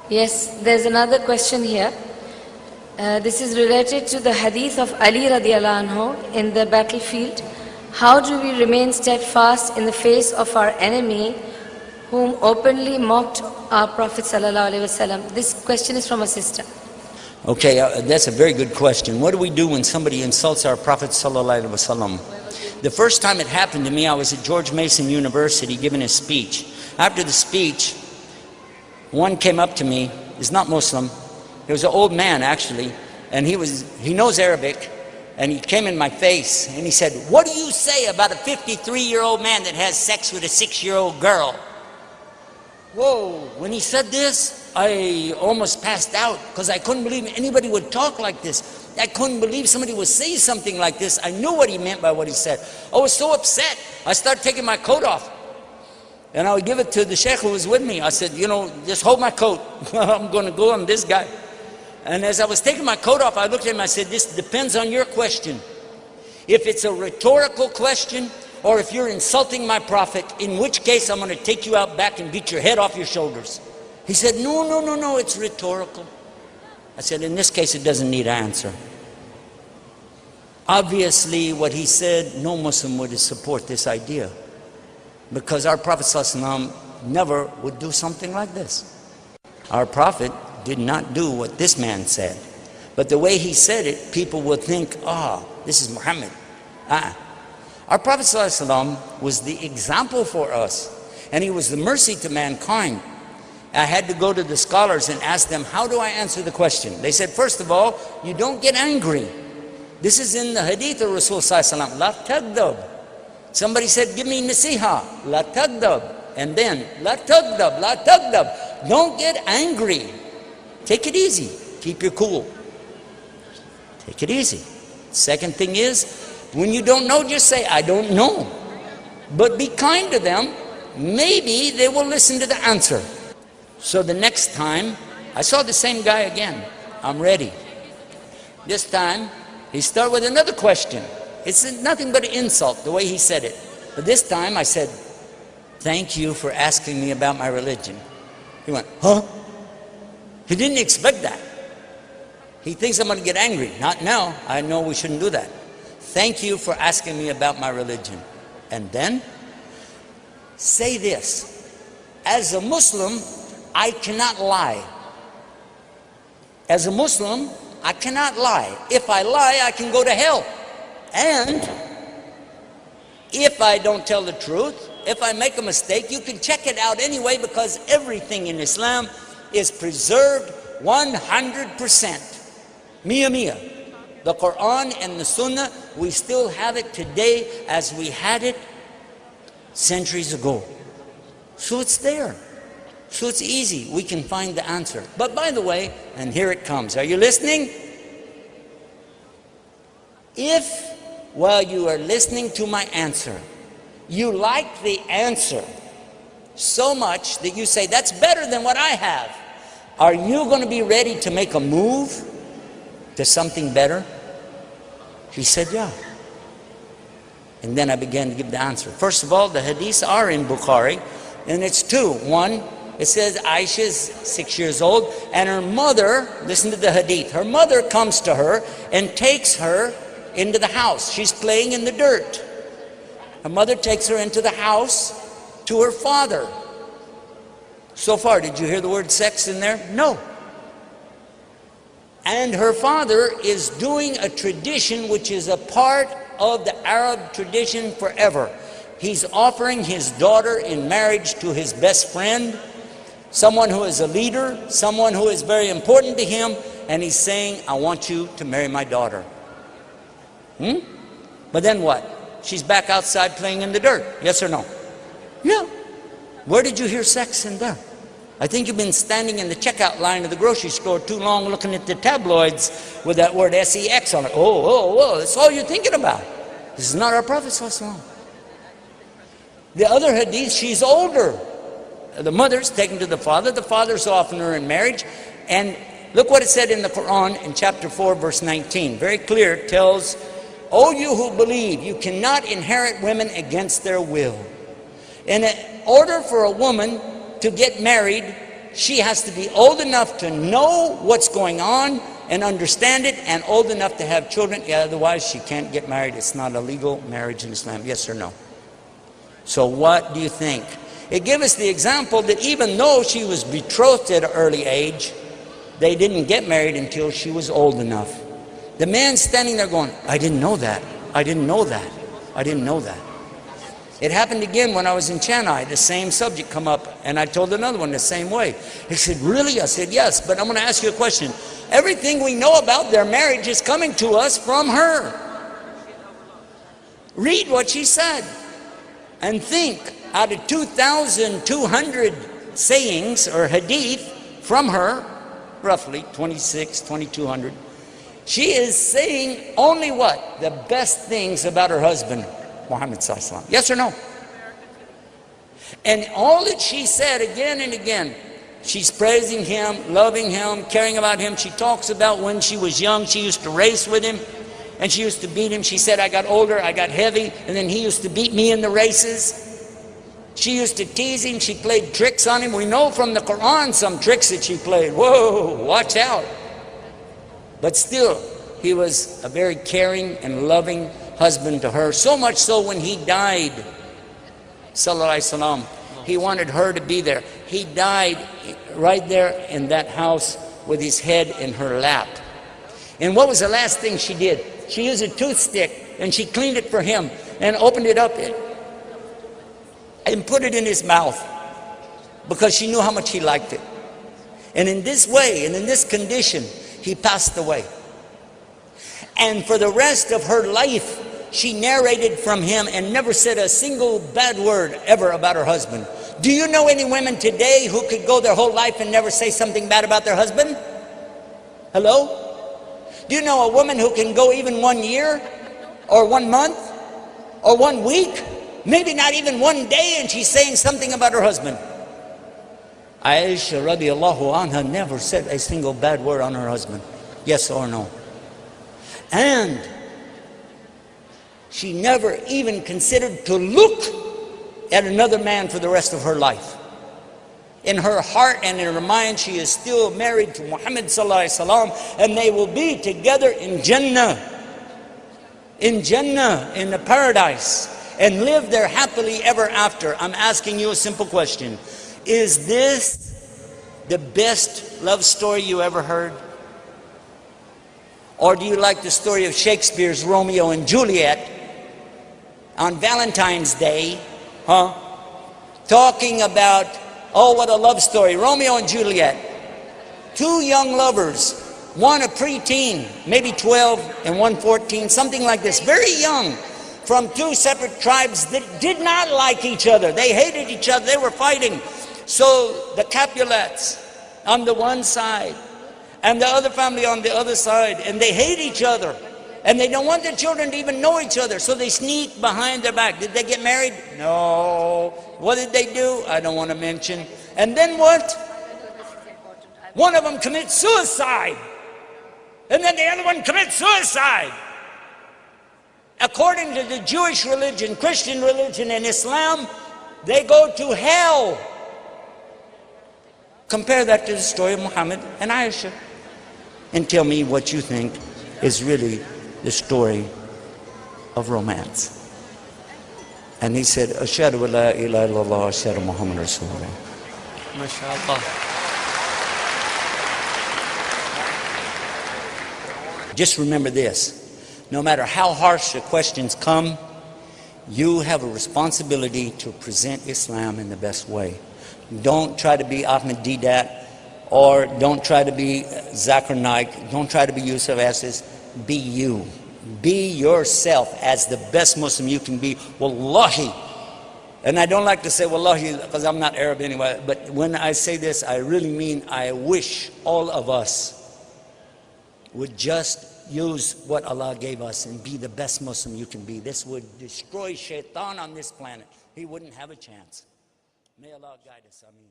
Yes, there's another question here. This is related to the hadith of Ali radiallahu anhu in the battlefield. How do we remain steadfast in the face of our enemy whom openly mocked our Prophet sallallahu alaihi wasallam? This question is from a sister. Okay, that's a very good question. What do we do when somebody insults our Prophet sallallahu alaihi wasallam? The first time it happened to me, I was at George Mason University giving a speech. After the speech, one came up to me. He's not Muslim. He was an old man actually, and he knows Arabic, and he came in my face and he said, "What do you say about a 53-year-old man that has sex with a 6-year-old girl?" Whoa, when he said this, I almost passed out because I couldn't believe anybody would talk like this. I couldn't believe somebody would say something like this. I knew what he meant by what he said. I was so upset. I started taking my coat off. And I would give it to the sheikh who was with me. I said, just hold my coat. I'm going to go on this guy. And as I was taking my coat off, I looked at him, I said, this depends on your question. If it's a rhetorical question, or if you're insulting my prophet, in which case I'm going to take you out back and beat your head off your shoulders. He said, no, it's rhetorical. I said, in this case, it doesn't need an answer. Obviously, what he said, no Muslim would support this idea. Because our Prophet ﷺ never would do something like this. Our Prophet did not do what this man said. But the way he said it, people would think, this is Muhammad. Our Prophet ﷺ was the example for us. And he was the mercy to mankind. I had to go to the scholars and ask them, how do I answer the question? They said, first of all, you don't get angry. This is in the hadith of Rasul ﷺ. La tagdab. Somebody said, give me nasiha, la tagdab. And then, la tagdab, la tagdab. Don't get angry. Take it easy. Keep your cool. Take it easy. Second thing is, when you don't know, just say, I don't know. But be kind to them. Maybe they will listen to the answer. So the next time, I saw the same guy again. I'm ready. This time, he started with another question. It's nothing but an insult, the way he said it. But this time I said, thank you for asking me about my religion. He went, huh? He didn't expect that. He thinks I'm going to get angry. Not now. I know we shouldn't do that. Thank you for asking me about my religion. And then, say this. As a Muslim, I cannot lie. As a Muslim, I cannot lie. If I lie, I can go to hell. And if I don't tell the truth, if I make a mistake, you can check it out anyway, because everything in Islam is preserved 100%. Mia. The Qur'an and the Sunnah, we still have it today as we had it centuries ago. So it's there. So it's easy. We can find the answer. But by the way, and here it comes. Are you listening? If while you are listening to my answer, you like the answer so much that you say, that's better than what I have, are you going to be ready to make a move to something better? He said, yeah. And then I began to give the answer. First of all, the hadiths are in Bukhari, and it's two. One, it says Aisha's 6 years old, and her mother, listen to the hadith, her mother comes to her and takes her into the house. She's playing in the dirt. Her mother takes her into the house to her father. So far, did you hear the word sex in there? No. And her father is doing a tradition which is a part of the Arab tradition forever. He's offering his daughter in marriage to his best friend, someone who is a leader, someone who is very important to him, and he's saying, I want you to marry my daughter. But then what? She's back outside playing in the dirt. Yes or no? Yeah. Where did you hear sex in there? I think you've been standing in the checkout line of the grocery store too long looking at the tabloids with that word sex on it. Oh, that's all you're thinking about. This is not our Prophet ﷺ. The other hadith, she's older. The mother's taken to the father's offering her in marriage. And look what it said in the Qur'an in chapter 4, verse 19. Very clear, it tells, O you who believe, you cannot inherit women against their will. In order for a woman to get married, she has to be old enough to know what's going on and understand it, and old enough to have children. Yeah, otherwise she can't get married. It's not a legal marriage in Islam. Yes or no? So what do you think? It gives us the example that even though she was betrothed at an early age, they didn't get married until she was old enough. The man standing there going, I didn't know that. I didn't know that. I didn't know that. It happened again when I was in Chennai. The same subject come up, and I told another one the same way. He said, really? I said, yes, but I'm going to ask you a question. Everything we know about their marriage is coming to us from her. Read what she said and think, out of 2,200 sayings or hadith from her, roughly 2,200, she is saying only what? The best things about her husband, Muhammad sallallahu alaihi wasallam. Yes or no? And all that she said again and again, she's praising him, loving him, caring about him. She talks about when she was young, she used to race with him and she used to beat him. She said, I got older, I got heavy, and then he used to beat me in the races. She used to tease him, she played tricks on him. We know from the Qur'an some tricks that she played. Whoa, watch out. But still, he was a very caring and loving husband to her. So much so when he died, sallallahu alaihi wasallam, he wanted her to be there. He died right there in that house with his head in her lap. And what was the last thing she did? She used a toothstick and she cleaned it for him and opened it up and put it in his mouth because she knew how much he liked it. And in this way and in this condition, he passed away. And for the rest of her life, she narrated from him and never said a single bad word ever about her husband. Do you know any women today who could go their whole life and never say something bad about their husband? Hello? Do you know a woman who can go even 1 year or 1 month or 1 week, maybe not even 1 day, and she's saying something about her husband? Aisha radiallahu anha never said a single bad word on her husband. Yes or no? And she never even considered to look at another man for the rest of her life. In her heart and in her mind, she is still married to Muhammad sallallahu alaihi wasallam, and they will be together in Jannah, in the paradise, and live there happily ever after. I'm asking you a simple question. Is this the best love story you ever heard? Or do you like the story of Shakespeare's Romeo and Juliet on Valentine's Day, talking about, oh, what a love story, Romeo and Juliet. 2 young lovers, one a preteen, maybe 12, and one 14, something like this, very young, from 2 separate tribes that did not like each other. They hated each other, they were fighting. So the Capulets on the one side, and the other family on the other side, and they hate each other. And they don't want their children to even know each other, so they sneak behind their back. Did they get married? No. What did they do? I don't want to mention. And then what? One of them commits suicide. And then the other one commits suicide. According to the Jewish religion, Christian religion, and Islam, they go to hell. Compare that to the story of Muhammad and Aisha. And tell me what you think is really the story of romance. And he said, Ashhadu an la ilaha illallah, Ashhadu Muhammad Rasulullah. MashaAllah. Just remember this, no matter how harsh the questions come, you have a responsibility to present Islam in the best way. Don't try to be Ahmed Deedat, or don't try to be Zakir Naik, don't try to be Yusuf Estes. Be you. Be yourself as the best Muslim you can be. Wallahi. And I don't like to say wallahi because I'm not Arab anyway, but when I say this, I really mean I wish all of us would just use what Allah gave us and be the best Muslim you can be. This would destroy shaitan on this planet. He wouldn't have a chance. May Allah guide us. Ameen.